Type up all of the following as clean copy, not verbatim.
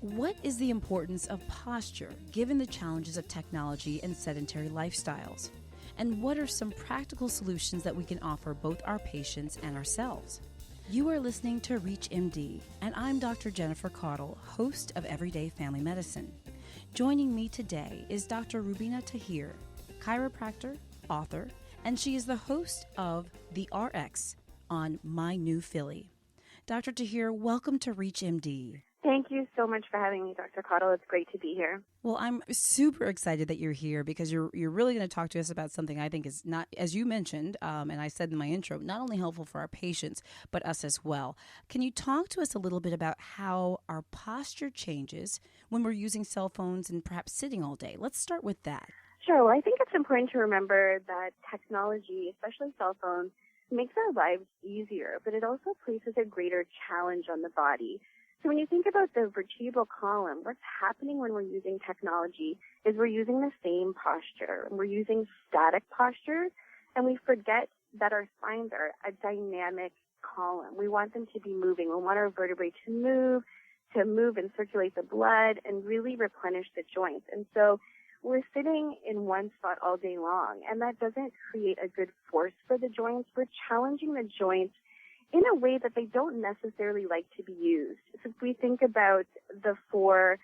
What is the importance of posture given the challenges of technology and sedentary lifestyles? And what are some practical solutions that we can offer both our patients and ourselves? You are listening to Reach MD, and I'm Dr. Jennifer Caudle, host of Everyday Family Medicine. Joining me today is Dr. Rubina Tahir, chiropractor, author, and she is the host of The RX on My New Philly. Dr. Tahir, welcome to Reach MD. Thank you so much for having me, Dr. Caudle. It's great to be here. Well, I'm super excited that you're here because you're really going to talk to us about something I think is not, as you mentioned, and I said in my intro, not only helpful for our patients, but us as well. Can you talk to us a little bit about how our posture changes when we're using cell phones and perhaps sitting all day? Let's start with that. Sure. Well, I think it's important to remember that technology, especially cell phones, makes our lives easier, but it also places a greater challenge on the body. So when you think about the vertebral column, what's happening when we're using technology is we're using the same posture, and we're using static postures, and we forget that our spines are a dynamic column. We want them to be moving. We want our vertebrae to move and circulate the blood and really replenish the joints. And so we're sitting in one spot all day long, and that doesn't create a good force for the joints. We're challenging the joints in a way that they don't necessarily like to be used. So if we think about the four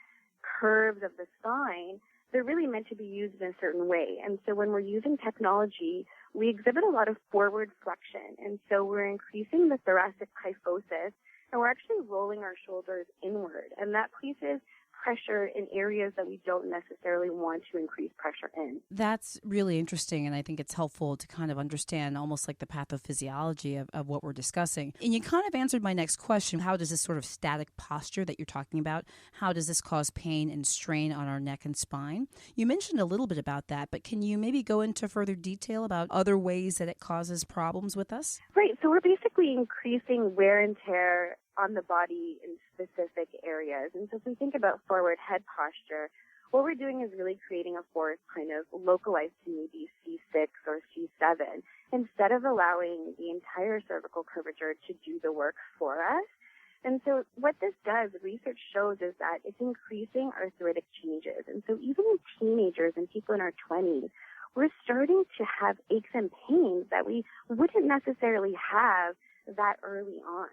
curves of the spine, they're really meant to be used in a certain way. And so when we're using technology, we exhibit a lot of forward flexion. And so we're increasing the thoracic kyphosis, and we're actually rolling our shoulders inward. And that places pressure in areas that we don't necessarily want to increase pressure in. That's really interesting, and I think it's helpful to kind of understand almost like the pathophysiology of what we're discussing. And you kind of answered my next question. How does this sort of static posture that you're talking about, how does this cause pain and strain on our neck and spine? You mentioned a little bit about that, but can you maybe go into further detail about other ways that it causes problems with us? Right, so we're basically increasing wear and tear on the body in specific areas. And so if we think about forward head posture, what we're doing is really creating a force kind of localized to maybe C6 or C7 instead of allowing the entire cervical curvature to do the work for us. And so what this does, research shows, is that it's increasing arthritic changes. And so even in teenagers and people in our 20s, we're starting to have aches and pains that we wouldn't necessarily have that early on.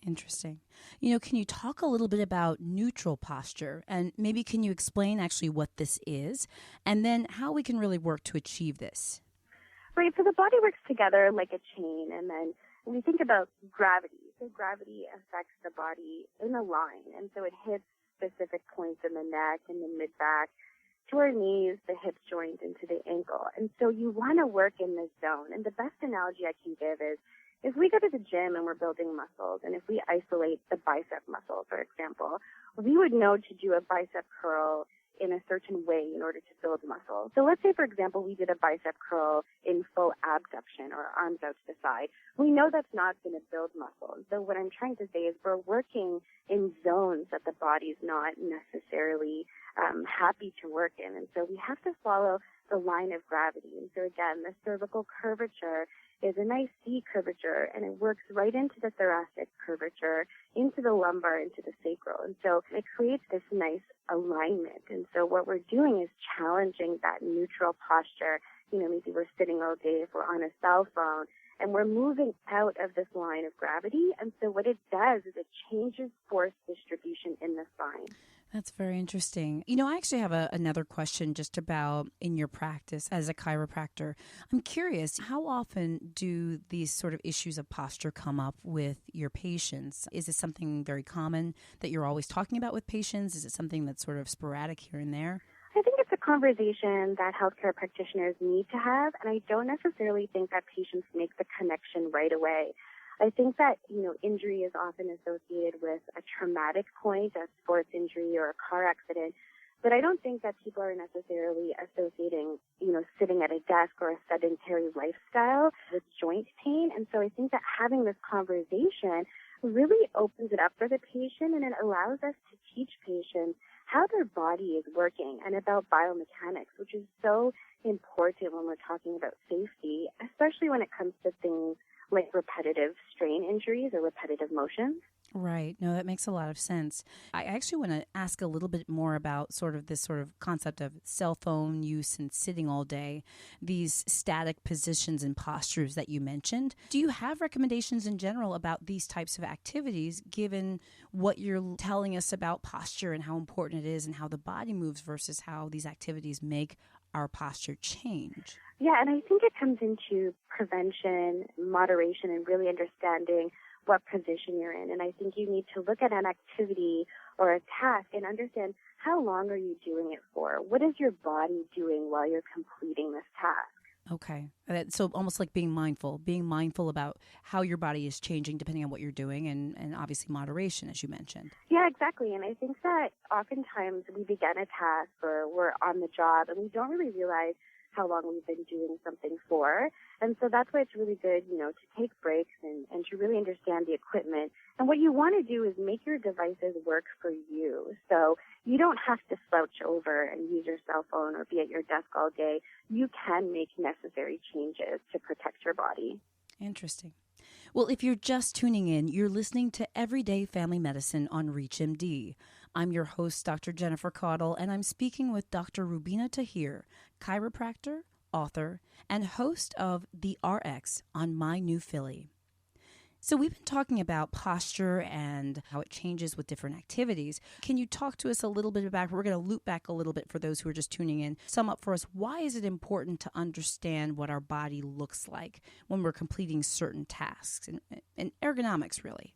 Interesting. Can you talk a little bit about neutral posture, and maybe can you explain actually what this is and then how we can really work to achieve this? Right. So the body works together like a chain, and then we think about gravity. So gravity affects the body in a line, and so it hits specific points in the neck and the mid-back to our knees, the hip joint, into the ankle. And so you want to work in this zone. And the best analogy I can give is if we go to the gym and we're building muscles, and if we isolate the bicep muscle, for example, we would know to do a bicep curl in a certain way in order to build muscle. So let's say, for example, we did a bicep curl in full abduction or arms out to the side. We know that's not going to build muscle. So what I'm trying to say is we're working in zones that the body's not necessarily happy to work in. And so we have to follow the line of gravity. And so again, the cervical curvature is a nice C curvature, and it works right into the thoracic curvature, into the lumbar, into the sacral. And so it creates this nice alignment. And so what we're doing is challenging that neutral posture. Maybe we're sitting all day if we're on a cell phone, and we're moving out of this line of gravity. And so what it does is it changes force distribution in the spine. That's very interesting. I actually have another question just about in your practice as a chiropractor. I'm curious, how often do these sort of issues of posture come up with your patients? Is it something very common that you're always talking about with patients? Is it something that's sort of sporadic here and there? I think it's a conversation that healthcare practitioners need to have, and I don't necessarily think that patients make the connection right away. I think that, injury is often associated with a traumatic point, a sports injury or a car accident, but I don't think that people are necessarily associating, sitting at a desk or a sedentary lifestyle with joint pain. And so I think that having this conversation really opens it up for the patient, and it allows us to teach patients how their body is working and about biomechanics, which is so important when we're talking about safety, especially when it comes to things like repetitive strain injuries or repetitive motions. Right. No, that makes a lot of sense. I actually want to ask a little bit more about sort of this sort of concept of cell phone use and sitting all day, these static positions and postures that you mentioned. Do you have recommendations in general about these types of activities, given what you're telling us about posture and how important it is and how the body moves versus how these activities make our posture change? Yeah, and I think it comes into prevention, moderation, and really understanding what position you're in. And I think you need to look at an activity or a task and understand how long are you doing it for? What is your body doing while you're completing this task? Okay. So almost like being mindful about how your body is changing depending on what you're doing and obviously moderation, as you mentioned. Yeah, exactly. And I think that oftentimes we begin a task or we're on the job and we don't really realize how long we've been doing something for. And so that's why it's really good, to take breaks and to really understand the equipment. And what you want to do is make your devices work for you. So you don't have to slouch over and use your cell phone or be at your desk all day. You can make necessary changes to protect your body. Interesting. Well, if you're just tuning in, you're listening to Everyday Family Medicine on ReachMD. I'm your host, Dr. Jennifer Caudle, and I'm speaking with Dr. Rubina Tahir, chiropractor, author, and host of The RX on My New Philly. So we've been talking about posture and how it changes with different activities. Can you talk to us a little bit about, we're going to loop back a little bit for those who are just tuning in, sum up for us, why is it important to understand what our body looks like when we're completing certain tasks and ergonomics, really?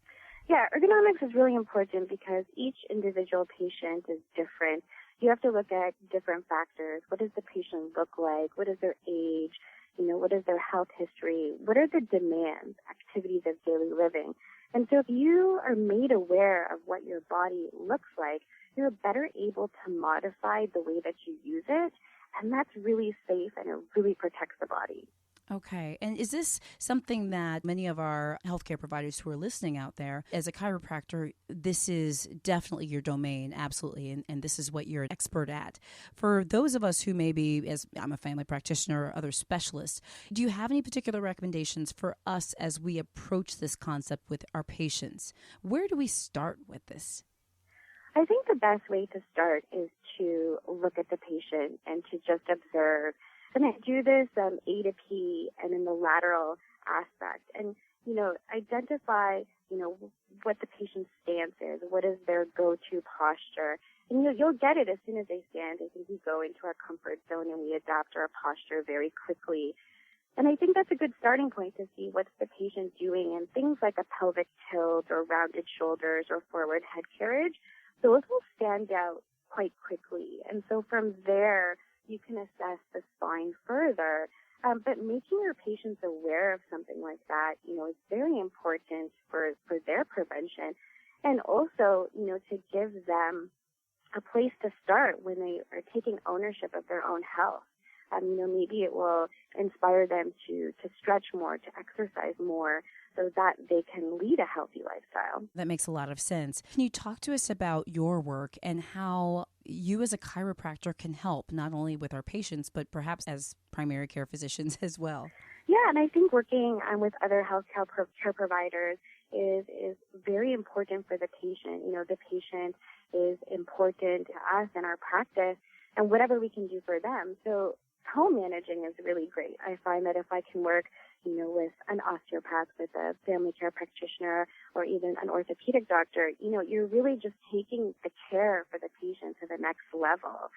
Yeah, ergonomics is really important because each individual patient is different. You have to look at different factors. What does the patient look like? What is their age? What is their health history? What are the demands, activities of daily living? And so if you are made aware of what your body looks like, you're better able to modify the way that you use it. And that's really safe and it really protects the body. Okay. And is this something that many of our healthcare providers who are listening out there, as a chiropractor, this is definitely your domain, absolutely, and this is what you're an expert at. For those of us who maybe, as I'm a family practitioner or other specialists, do you have any particular recommendations for us as we approach this concept with our patients? Where do we start with this? I think the best way to start is to look at the patient and to just observe. And I do this A to P and in the lateral aspect and, identify, what the patient's stance is, what is their go-to posture. And you'll get it as soon as they stand. I think we go into our comfort zone and we adapt our posture very quickly. And I think that's a good starting point to see what's the patient doing. And things like a pelvic tilt or rounded shoulders or forward head carriage, those will stand out quite quickly. And so from there, you can assess the spine further. But making your patients aware of something like that, is very important for their prevention. And also, to give them a place to start when they are taking ownership of their own health. Maybe it will inspire them to stretch more, to exercise more, so that they can lead a healthy lifestyle. That makes a lot of sense. Can you talk to us about your work and how you as a chiropractor can help not only with our patients, but perhaps as primary care physicians as well? Yeah, and I think working with other healthcare care providers is very important for the patient. The patient is important to us and our practice and whatever we can do for them. So co-managing is really great. I find that if I can work, with an osteopath, with a family care practitioner, or even an orthopedic doctor, you're really just taking the care for the patient to the next level.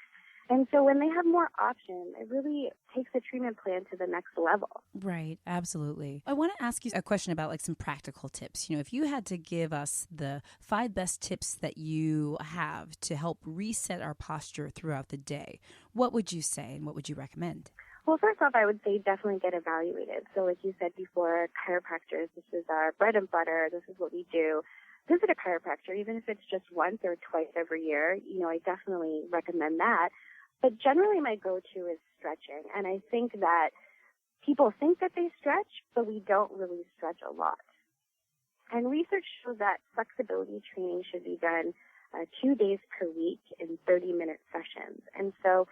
And so when they have more options, it really takes the treatment plan to the next level. Right, absolutely. I want to ask you a question about some practical tips. If you had to give us the 5 best tips that you have to help reset our posture throughout the day, what would you say and what would you recommend? Well, first off, I would say definitely get evaluated. So like you said before, chiropractors, this is our bread and butter. This is what we do. Visit a chiropractor, even if it's just once or twice every year. I definitely recommend that. But generally my go-to is stretching. And I think that people think that they stretch, but we don't really stretch a lot. And research shows that flexibility training should be done 2 days per week in 30-minute sessions. And so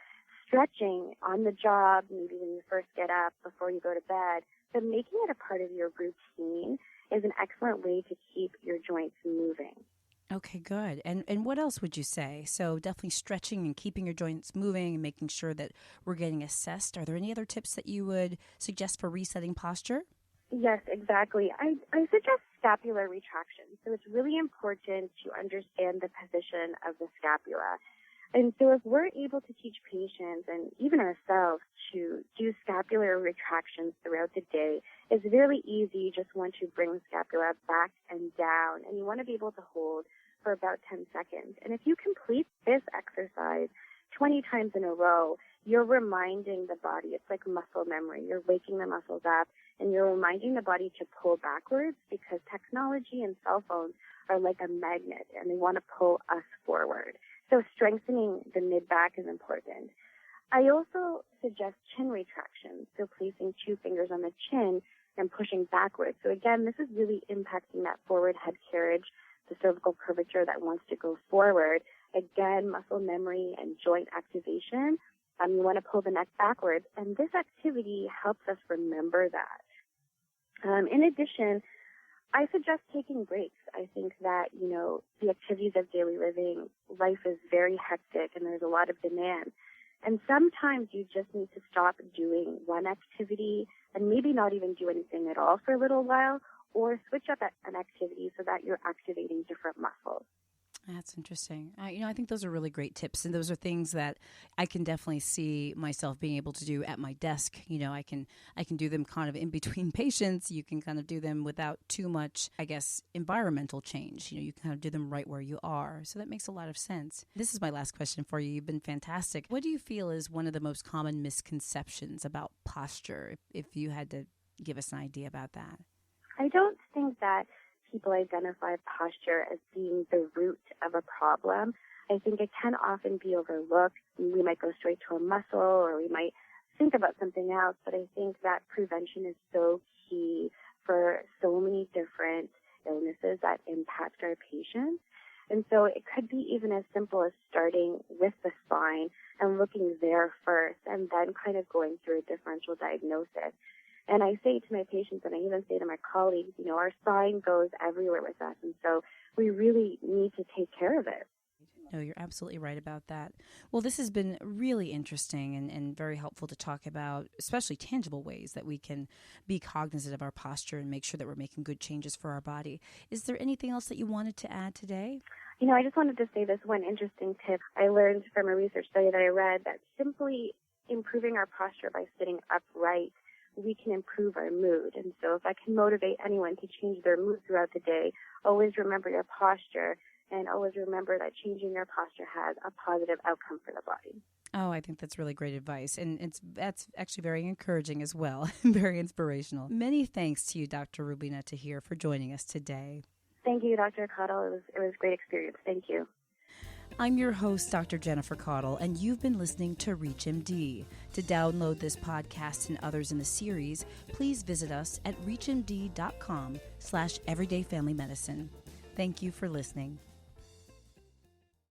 stretching on the job, maybe when you first get up, before you go to bed, but making it a part of your routine is an excellent way to keep your joints moving. Okay, good. And what else would you say? So definitely stretching and keeping your joints moving and making sure that we're getting assessed. Are there any other tips that you would suggest for resetting posture? Yes, exactly. I suggest scapular retraction. So it's really important to understand the position of the scapula. And so if we're able to teach patients and even ourselves to do scapular retractions throughout the day, it's really easy. You just want to bring the scapula back and down, and you want to be able to hold for about 10 seconds. And if you complete this exercise 20 times in a row, you're reminding the body. It's like muscle memory. You're waking the muscles up, and you're reminding the body to pull backwards, because technology and cell phones are like a magnet, and they want to pull us forward. So strengthening the mid-back is important. I also suggest chin retraction, so placing 2 fingers on the chin and pushing backwards. So again, this is really impacting that forward head carriage, the cervical curvature that wants to go forward. Again, muscle memory and joint activation. You want to pull the neck backwards, and this activity helps us remember that. In addition, I suggest taking breaks. I think that, the activities of daily living, life is very hectic and there's a lot of demand. And sometimes you just need to stop doing one activity and maybe not even do anything at all for a little while, or switch up an activity so that you're activating different muscles. That's interesting. I think those are really great tips, and those are things that I can definitely see myself being able to do at my desk. I can do them kind of in between patients. You can kind of do them without too much, I guess, environmental change. You can kind of do them right where you are. So that makes a lot of sense. This is my last question for you. You've been fantastic. What do you feel is one of the most common misconceptions about posture, if you had to give us an idea about that? I don't think that people identify posture as being the root of a problem. I think it can often be overlooked. We might go straight to a muscle, or we might think about something else, but I think that prevention is so key for so many different illnesses that impact our patients. And so it could be even as simple as starting with the spine and looking there first, and then kind of going through a differential diagnosis. And I say to my patients, and I even say to my colleagues, our spine goes everywhere with us, and so we really need to take care of it. No, you're absolutely right about that. Well, this has been really interesting and very helpful to talk about, especially tangible ways that we can be cognizant of our posture and make sure that we're making good changes for our body. Is there anything else that you wanted to add today? I just wanted to say this one interesting tip I learned from a research study that I read, that simply improving our posture by sitting upright, we can improve our mood. And so if I can motivate anyone to change their mood throughout the day, always remember your posture, and always remember that changing your posture has a positive outcome for the body. Oh, I think that's really great advice. And that's actually very encouraging as well, very inspirational. Many thanks to you, Dr. Rubina Tahir, for joining us today. Thank you, Dr. Caudle. It was a great experience. Thank you. I'm your host, Dr. Jennifer Caudle, and you've been listening to ReachMD. To download this podcast and others in the series, please visit us at reachmd.com/everydayfamilymedicine. Thank you for listening.